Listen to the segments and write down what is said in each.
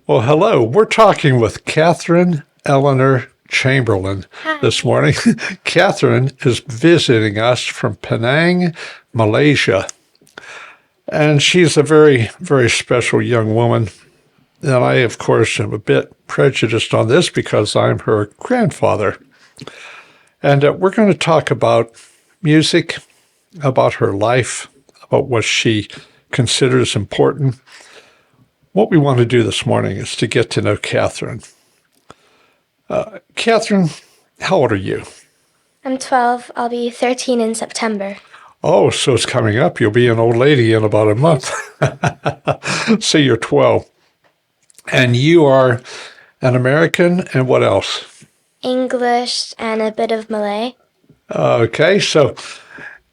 Well, hello. We're talking with Catherine Eleanor Chamberlain Hi. this morning. Catherine is visiting us from Penang, Malaysia. And she's a very, very special young woman. And I, of course, am a bit prejudiced on this because I'm her grandfather. And we're going to talk about music, about her life, about what she considers important. What we want to do this morning is to get to know Catherine. Catherine, how old are you? I'm 12. I'll be 13 in September. Oh, so it's coming up. You'll be an old lady in about a month. So you're 12. And you are an American, and what else? English and a bit of Malay. Okay, so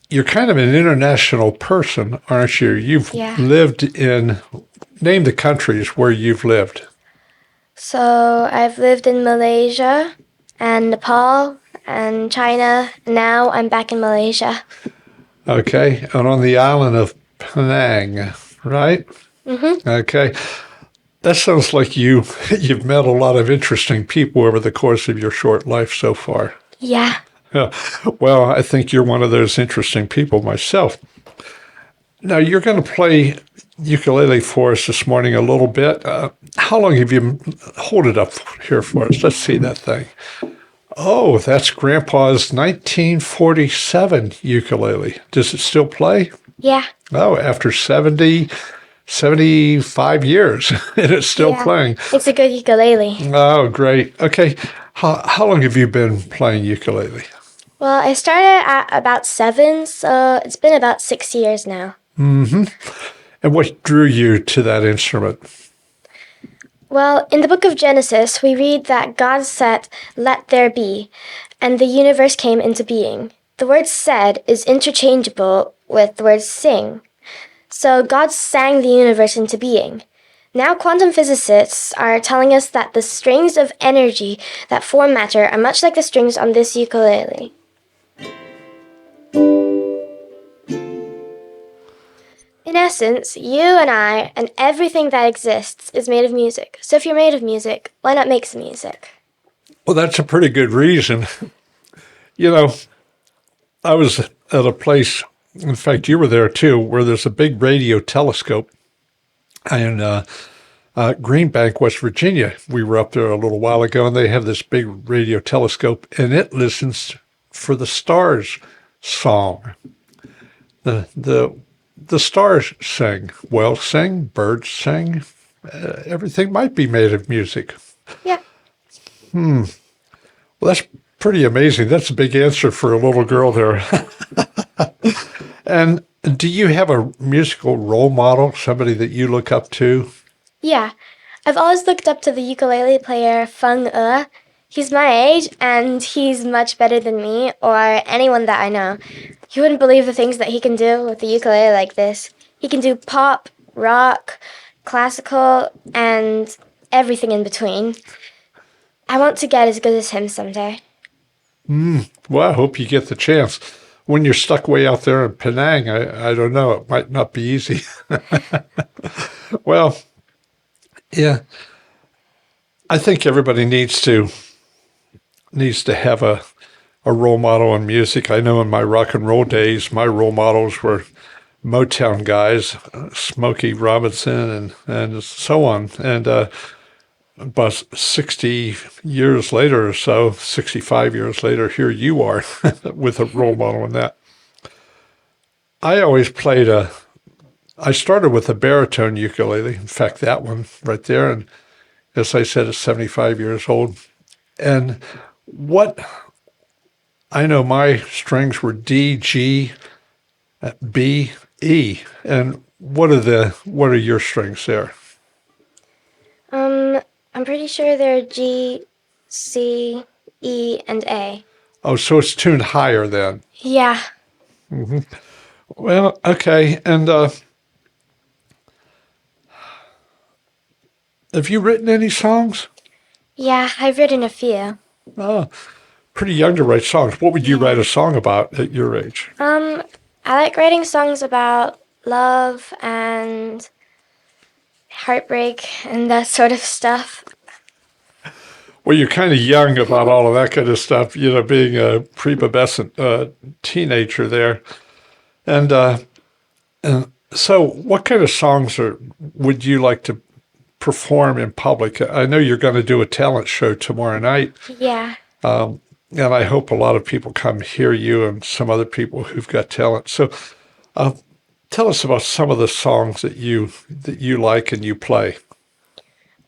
you're kind of an international person, aren't you? You've Yeah. name the countries where you've lived. So I've lived in Malaysia and Nepal and China. Now I'm back in Malaysia. Okay, and on the island of Penang, right? Mm-hmm. Okay. That sounds like you've met a lot of interesting people over the course of your short life so far. Yeah. Yeah. Well, I think you're one of those interesting people myself. Now, you're going to play ukulele for us this morning a little bit. How long have you hold it up here for us? Let's see that thing. Oh, that's Grandpa's 1947 ukulele. Does it still play? Yeah. Oh, after 75 years, and it's still Yeah. playing. It's a good ukulele. Oh, great. Okay. How long have you been playing ukulele? Well, I started at about 7, so it's been about 6 years now. And what drew you to that instrument? Well, in the book of Genesis, we read that God said, "Let there be," and the universe came into being. The word said is interchangeable with the word sing. So God sang the universe into being. Now quantum physicists are telling us that the strings of energy that form matter are much like the strings on this ukulele. In essence, you and I and everything that exists is made of music. So if you're made of music, why not make some music? Well, that's a pretty good reason. You know, I was at a place, in fact, you were there too, where there's a big radio telescope in Greenbank, West Virginia. We were up there a little while ago, and they have this big radio telescope, and it listens for the stars song. The stars sing, whales sing, birds sing. Everything might be made of music. Yeah. Well, that's pretty amazing. That's a big answer for a little girl there. And do you have a musical role model, somebody that you look up to? Yeah. I've always looked up to the ukulele player Feng E. He's my age, and he's much better than me or anyone that I know. You wouldn't believe the things that he can do with the ukulele like this. He can do pop, rock, classical, and everything in between. I want to get as good as him someday. Well, I hope you get the chance. When you're stuck way out there in Penang, I don't know. It might not be easy. Well, yeah, I think everybody needs to have a role model in music. I know in my rock and roll days, my role models were Motown guys, Smokey Robinson and so on. And about 60 years later or so, 65 years later, here you are with a role model in that. I started with a baritone ukulele. In fact, that one right there. And as I said, it's 75 years old. And what I know my strings were D, G, B, E. And what are your strings there? I'm pretty sure they're G, C, E, and A. Oh, so it's tuned higher then. Yeah. Well, okay. And have you written any songs? Yeah, I've written a few. Oh, pretty young to write songs. What would you write a song about at your age? I like writing songs about love and heartbreak and that sort of stuff. Well, you're kind of young about all of that kind of stuff, being a prepubescent teenager there. And so, what kind of songs would you like to perform in public? I know you're going to do a talent show tomorrow night, Yeah. and I hope a lot of people come hear you and some other people who've got talent. So, tell us about some of the songs that you like and you play.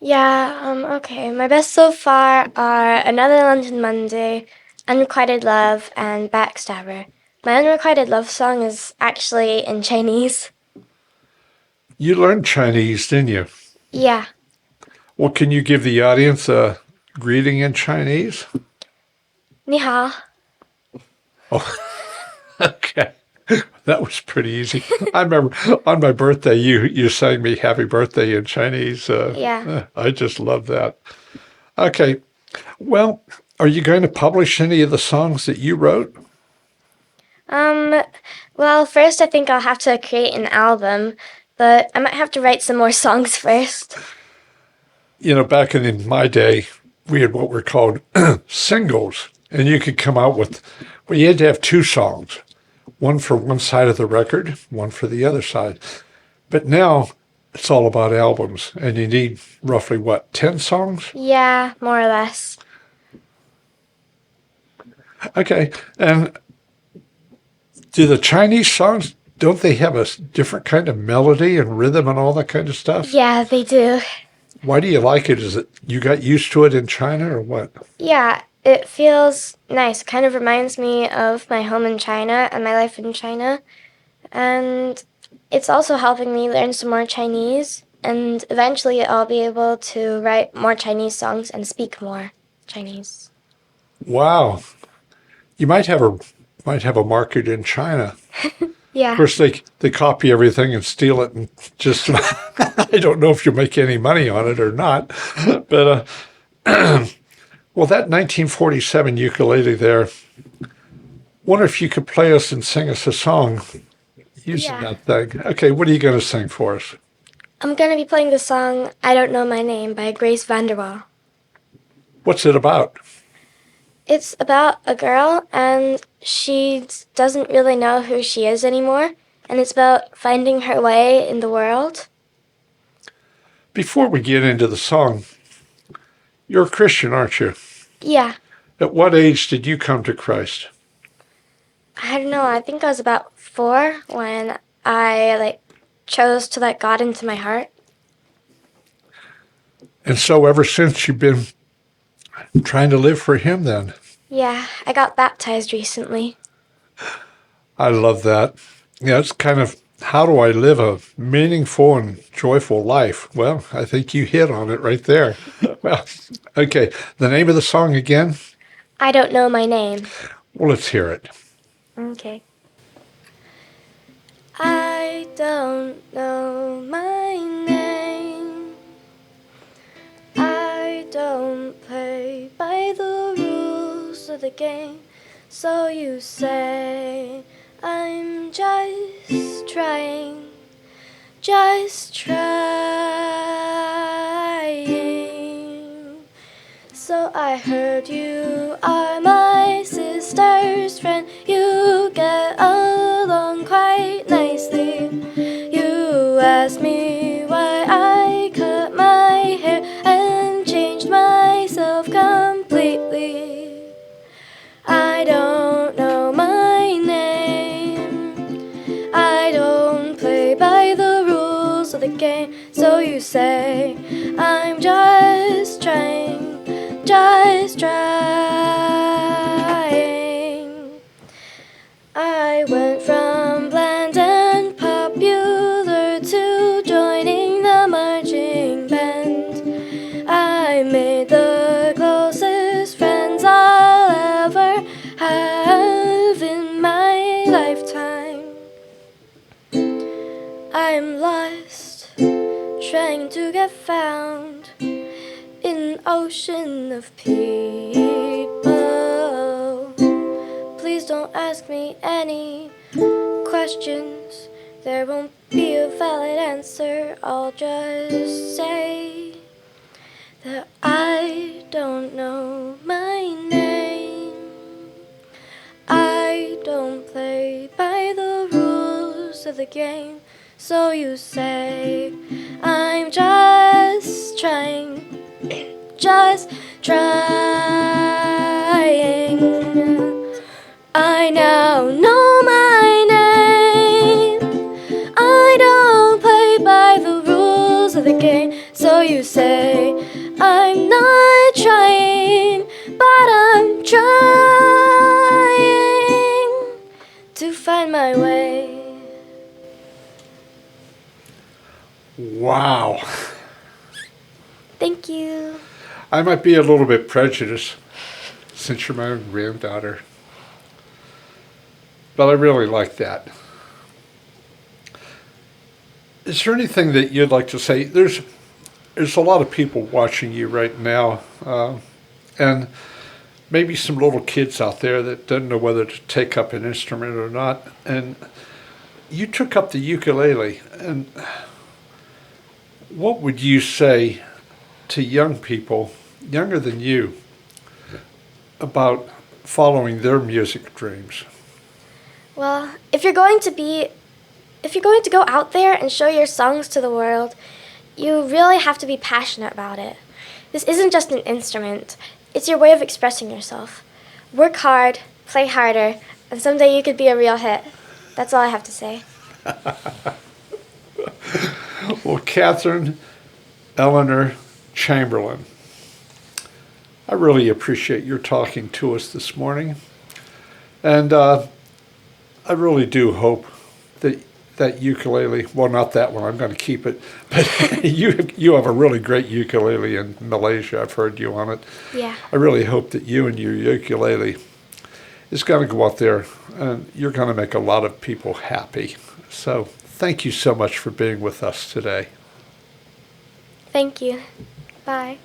Yeah, okay. My best so far are Another London Monday, Unrequited Love, and Backstabber. My unrequited love song is actually in Chinese. You learned Chinese, didn't you? Yeah. Well, can you give the audience a greeting in Chinese? 你好. Oh, okay. That was pretty easy. I remember on my birthday, you sang me happy birthday in Chinese. Yeah. I just love that. Okay. Well, are you going to publish any of the songs that you wrote? Well, first I think I'll have to create an album, but I might have to write some more songs first. Back in my day, we had what were called singles, and you could come out with, well, you had to have two songs, one for one side of the record, one for the other side. But now it's all about albums, and you need roughly what, 10 songs? Yeah, more or less. Okay. And do the Chinese songs, don't they have a different kind of melody and rhythm and all that kind of stuff? Yeah, they do. Why do you like it? Is it you got used to it in China or what? Yeah, it feels nice. It kind of reminds me of my home in China and my life in China. And it's also helping me learn some more Chinese. And eventually I'll be able to write more Chinese songs and speak more Chinese. Wow. You might have a market in China. Yeah. Of course, they copy everything and steal it, and just I don't know if you make any money on it or not. But well, that 1947 ukulele there. Wonder if you could play us and sing us a song using that thing. Okay, what are you going to sing for us? I'm going to be playing the song I Don't Know My Name by Grace Vanderwaal. What's it about? It's about a girl, and she doesn't really know who she is anymore, and it's about finding her way in the world. Before we get into the song, you're a Christian, aren't you? Yeah. At what age did you come to Christ? I don't know, I think I was about 4 when I chose to let God into my heart. And so ever since you've been trying to live for him then? Yeah, I got baptized recently. I love that. Yeah, it's kind of how do I live a meaningful and joyful life? Well, I think you hit on it right there. Well, okay. The name of the song again? I Don't Know My Name. Well, let's hear it. Okay. I don't know my name. I don't play by the rules of the game. So you say I'm just trying. So I heard you are my sister's friend. You get along quite nicely. You asked me why I cut my hair and changed myself completely. I don't know my name. I don't play by the rules of the game. So you say I'm just trying. I went from bland and popular to joining the marching band. I made the closest friends I'll ever have in my lifetime. I'm lost, trying to get found in an ocean of people. Please don't ask me any questions. There won't be a valid answer, I'll just say that I don't know my name. I don't play by the rules of the game. So you say I'm just trying. I now know my name. I don't play by the rules of the game. So you say I'm not trying, but I'm trying to find my way. Wow. Thank you. I might be a little bit prejudiced since you're my own granddaughter, but I really like that. Is there anything that you'd like to say? There's a lot of people watching you right now, and maybe some little kids out there that don't know whether to take up an instrument or not. And you took up the ukulele, and what would you say to young people, younger than you, about following their music dreams? Well, if you're going to go out there and show your songs to the world, you really have to be passionate about it. This isn't just an instrument. It's your way of expressing yourself. Work hard, play harder, and someday you could be a real hit. That's all I have to say. Well, Catherine Eleanor Chamberlain, I really appreciate your talking to us this morning. And I really do hope that ukulele, well, not that one, I'm going to keep it, but you have a really great ukulele in Malaysia. I've heard you on it. Yeah. I really hope that you and your ukulele is going to go out there and you're going to make a lot of people happy. So thank you so much for being with us today. Thank you. Bye.